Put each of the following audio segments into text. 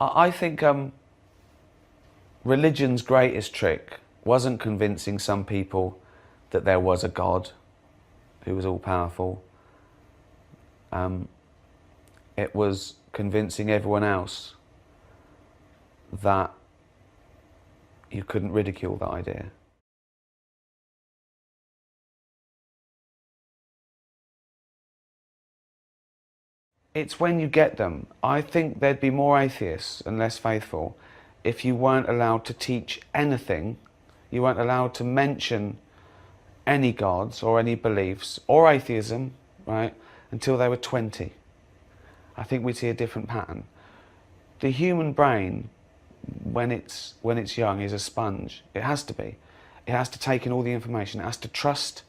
I think religion's greatest trick wasn't convincing some people that there was a God who was all-powerful. It was convincing everyone else that you couldn't ridicule that idea. It's when you get them. I think there'd be more atheists and less faithful if you weren't allowed to teach anything, you weren't allowed to mention any gods or any beliefs or atheism, right, until they were 20. I think we'd see a different pattern. The human brain, when it's young, is a sponge. It has to be. It has to take in all the information. It has to trust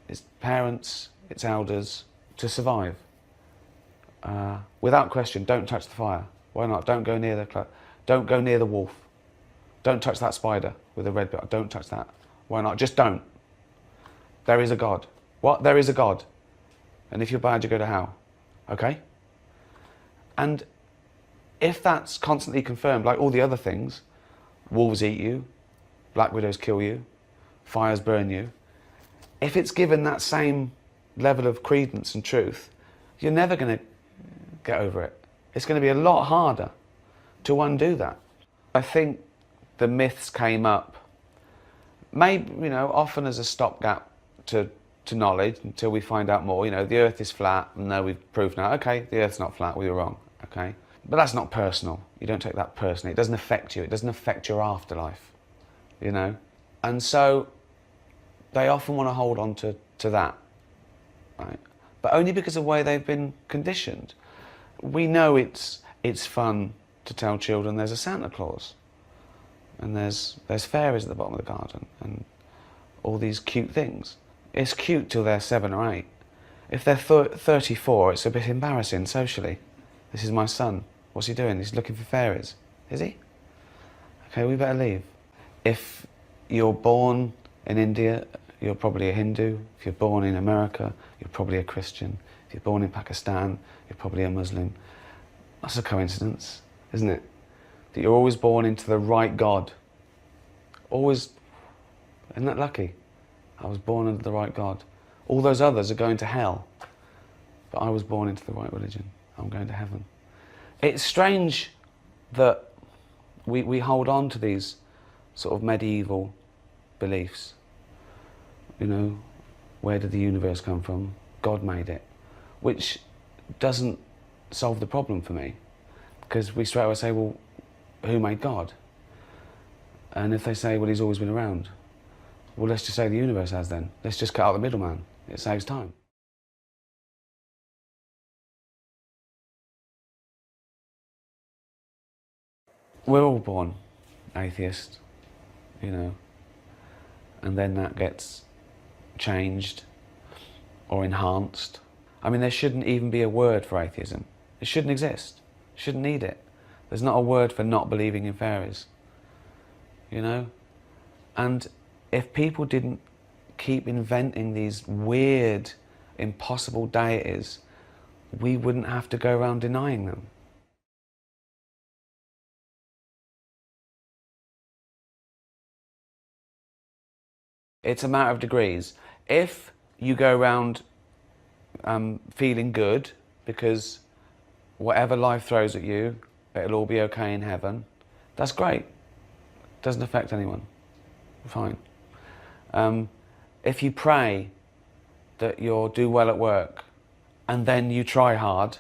its parents, its elders, to survive. Without question, don't touch the fire. Why not? Don't go near the wolf. Don't touch that spider with a red bit. Don't touch that. Why not? Just don't. There is a God. What? There is a God. And if you're bad, you go to hell. Okay? And if that's constantly confirmed, like all the other things, wolves eat you, black widows kill you, fires burn you, if it's given that same level of credence and truth, you're never going to get over it. It's going to be a lot harder to undo that. I think the myths came up, maybe, you know, often as a stopgap to knowledge until we find out more. You know, the earth is flat, no, we've proved now, okay, the earth's not flat, we were wrong, okay? But that's not personal. You don't take that personally. It doesn't affect you. It doesn't affect your afterlife, you know? And so they often want to hold on to that, right? But only because of the way they've been conditioned. We know it's fun to tell children there's a Santa Claus and there's fairies at the bottom of the garden and all these cute things. It's cute till they're 7 or 8. If they're 34, it's a bit embarrassing socially. This is my son. What's he doing? He's looking for fairies. Is he? Okay, we better leave. If you're born in India, you're probably a Hindu. If you're born in America, you're probably a Christian. If you're born in Pakistan, you're probably a Muslim. That's a coincidence, isn't it? That you're always born into the right God. Always. Isn't that lucky? I was born into the right God. All those others are going to hell. But I was born into the right religion. I'm going to heaven. It's strange that we hold on to these sort of medieval beliefs. You know, where did the universe come from? God made it. Which doesn't solve the problem for me. Because we straight away say, well, who made God? And if they say, well, he's always been around, well, let's just say the universe has then. Let's just cut out the middleman. It saves time. We're all born atheist, you know, and then that gets changed or enhanced. I mean, there shouldn't even be a word for atheism. It shouldn't exist. Shouldn't need it. There's not a word for not believing in fairies, you know? And if people didn't keep inventing these weird, impossible deities, we wouldn't have to go around denying them. It's a matter of degrees. If you go around feeling good because whatever life throws at you, it'll all be okay in heaven, that's great. Doesn't affect anyone. Fine. If you pray that you'll do well at work and then you try hard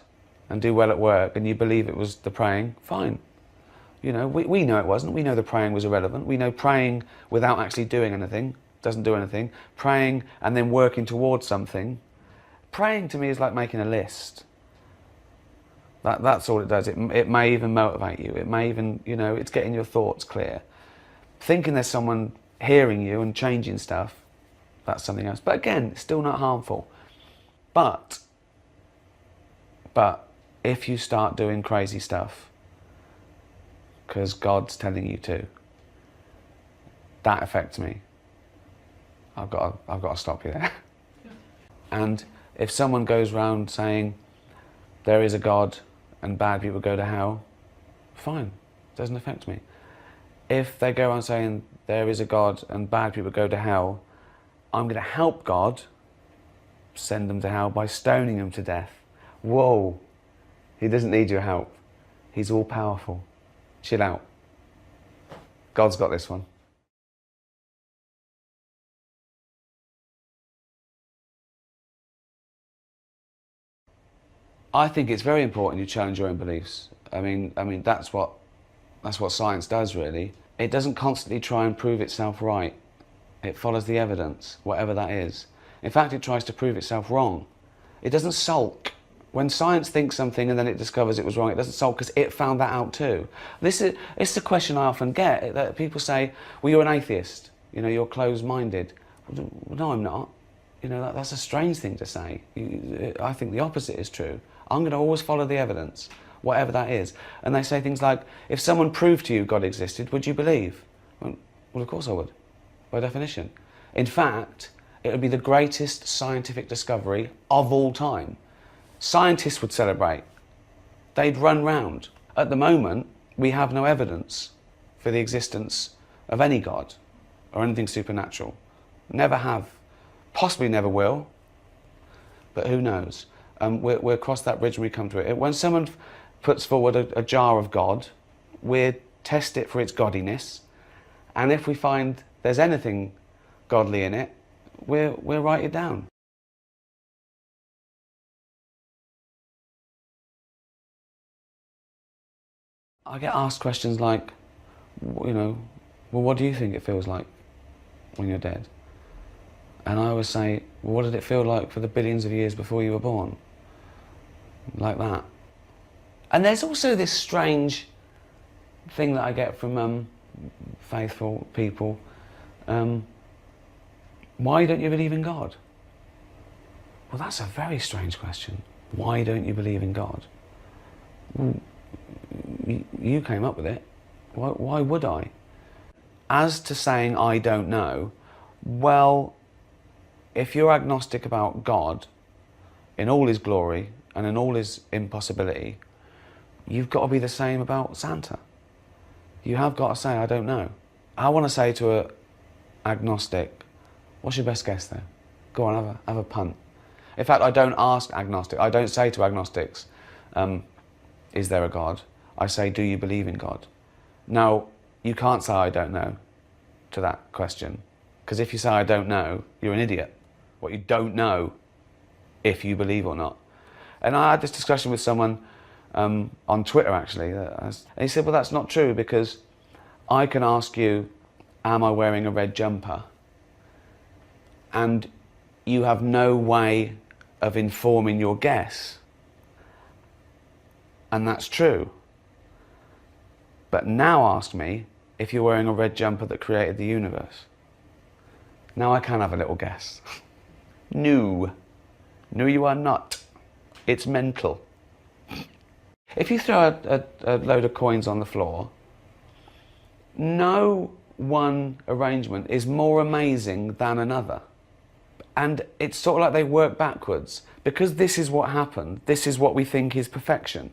and do well at work and you believe it was the praying, fine. You know, we know it wasn't. We know the praying was irrelevant. We know praying without actually doing anything doesn't do anything. Praying and then working towards something. Praying to me is like making a list. That's all it does. It may even motivate you. It may even, you know, it's getting your thoughts clear. Thinking there's someone hearing you and changing stuff, that's something else. But again, it's still not harmful. But if you start doing crazy stuff because God's telling you to, that affects me. I've got to stop you there. And if someone goes around saying there is a God and bad people go to hell, fine, doesn't affect me. If they go around saying there is a God and bad people go to hell, I'm going to help God send them to hell by stoning them to death. Whoa, he doesn't need your help. He's all powerful. Chill out. God's got this one. I think it's very important you challenge your own beliefs. I mean that's what science does, really. It doesn't constantly try and prove itself right. It follows the evidence, whatever that is. In fact, it tries to prove itself wrong. It doesn't sulk. When science thinks something and then it discovers it was wrong, it doesn't sulk because it found that out too. It's the question I often get, that people say, well, you're an atheist, you know, you're closed-minded. Well, no, I'm not. You know, that's a strange thing to say. I think the opposite is true. I'm going to always follow the evidence, whatever that is. And they say things like, if someone proved to you God existed, would you believe? Well, of course I would, by definition. In fact, it would be the greatest scientific discovery of all time. Scientists would celebrate. They'd run round. At the moment, we have no evidence for the existence of any God or anything supernatural. Never have. Possibly never will, but who knows? We'll cross that bridge when we come to it. When someone puts forward a jar of God, we test it for its godliness, and if we find there's anything godly in it, we'll write it down. I get asked questions like, you know, well, what do you think it feels like when you're dead? And I always say, well, what did it feel like for the billions of years before you were born? Like that. And there's also this strange thing that I get from faithful people. Why don't you believe in God? Well, that's a very strange question. Why don't you believe in God? Well, you came up with it. Why would I? As to saying I don't know, well, if you're agnostic about God in all his glory and in all his impossibility, you've got to be the same about Santa. You have got to say, I don't know. I want to say to an agnostic, what's your best guess there? Go on, have a punt. In fact, I don't ask agnostic. I don't say to agnostics, is there a God? I say, do you believe in God? Now, you can't say I don't know to that question, because if you say I don't know, you're an idiot. What you don't know if you believe or not. And I had this discussion with someone on Twitter, actually, and he said, well, that's not true, because I can ask you, am I wearing a red jumper? And you have no way of informing your guess. And that's true. But now ask me if you're wearing a red jumper that created the universe. Now I can have a little guess. No. No, you are not. It's mental. If you throw a load of coins on the floor, no one arrangement is more amazing than another. And it's sort of like they work backwards. Because this is what happened, this is what we think is perfection.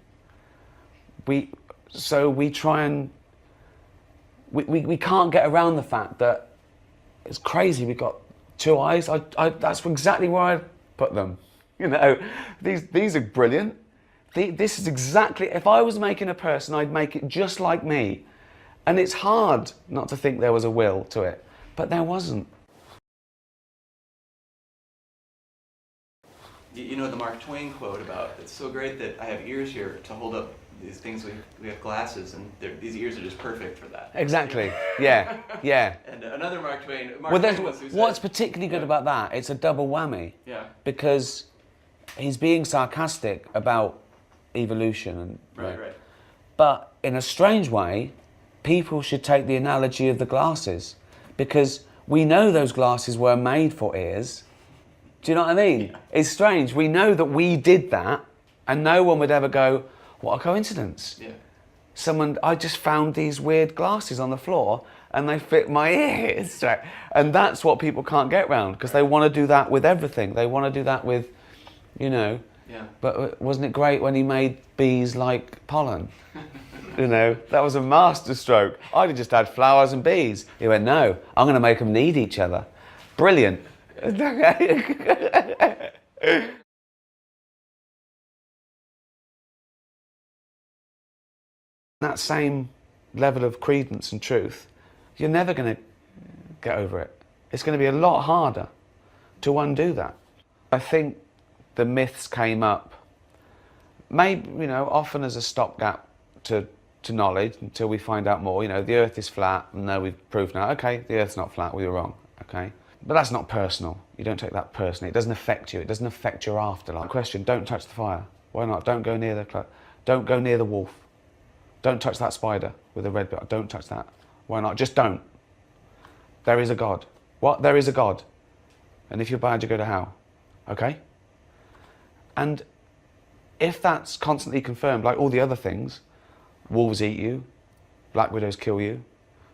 So we try and... We can't get around the fact that it's crazy, we've got two eyes. That's exactly where I put them. You know, these are brilliant. This is exactly... If I was making a person, I'd make it just like me. And it's hard not to think there was a will to it. But there wasn't. You know the Mark Twain quote about, it's so great that I have ears here to hold up these things, we have glasses, and these ears are just perfect for that. Exactly, yeah, yeah. And another Mark Twain what's particularly good about that, it's a double whammy. Yeah. Because he's being sarcastic about evolution. And, right. But in a strange way, people should take the analogy of the glasses. Because we know those glasses were made for ears. Do you know what I mean? Yeah. It's strange. We know that we did that, and no one would ever go, what a coincidence. Yeah. I just found these weird glasses on the floor, and they fit my ears. And that's what people can't get around, because they want to do that with everything. They want to do that with, you know. Yeah. But wasn't it great when he made bees like pollen? You know, that was a masterstroke. I'd have just had flowers and bees. He went, no, I'm going to make them need each other. Brilliant. That same level of credence and truth, you're never going to get over it. It's going to be a lot harder to undo that. I think the myths came up, maybe, you know, often as a stopgap to knowledge until we find out more. You know, the earth is flat, and no, we've proved now, okay, the earth's not flat, we were wrong, okay? But that's not personal. You don't take that personally. It doesn't affect you. It doesn't affect your afterlife. Question, don't touch the fire. Why not? Don't go near the wolf. Don't touch that spider with a red bit. Don't touch that. Why not? Just don't. There is a God. What? There is a God. And if you're bad, you go to hell. Okay? And if that's constantly confirmed, like all the other things, wolves eat you, black widows kill you,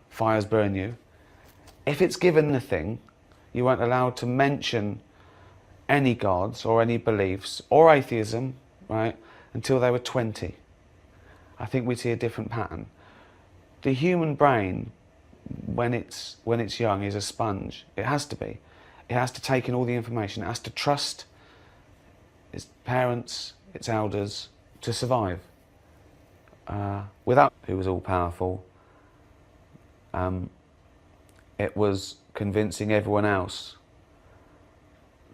fires burn you, if it's given a thing, you weren't allowed to mention any gods or any beliefs or atheism, right, until they were 20. I think we see a different pattern. The human brain, when it's young, is a sponge. It has to be. It has to take in all the information. It has to trust its parents, its elders, to survive. Without who was all powerful, it was convincing everyone else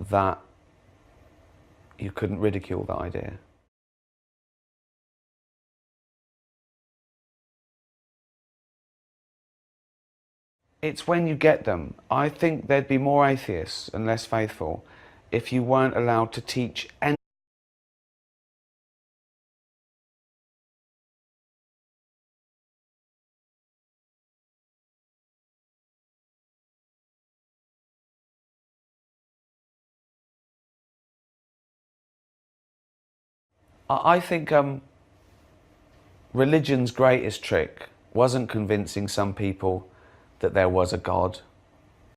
that you couldn't ridicule that idea. It's when you get them. I think there'd be more atheists and less faithful if you weren't allowed to teach any. I think religion's greatest trick wasn't convincing some people that there was a God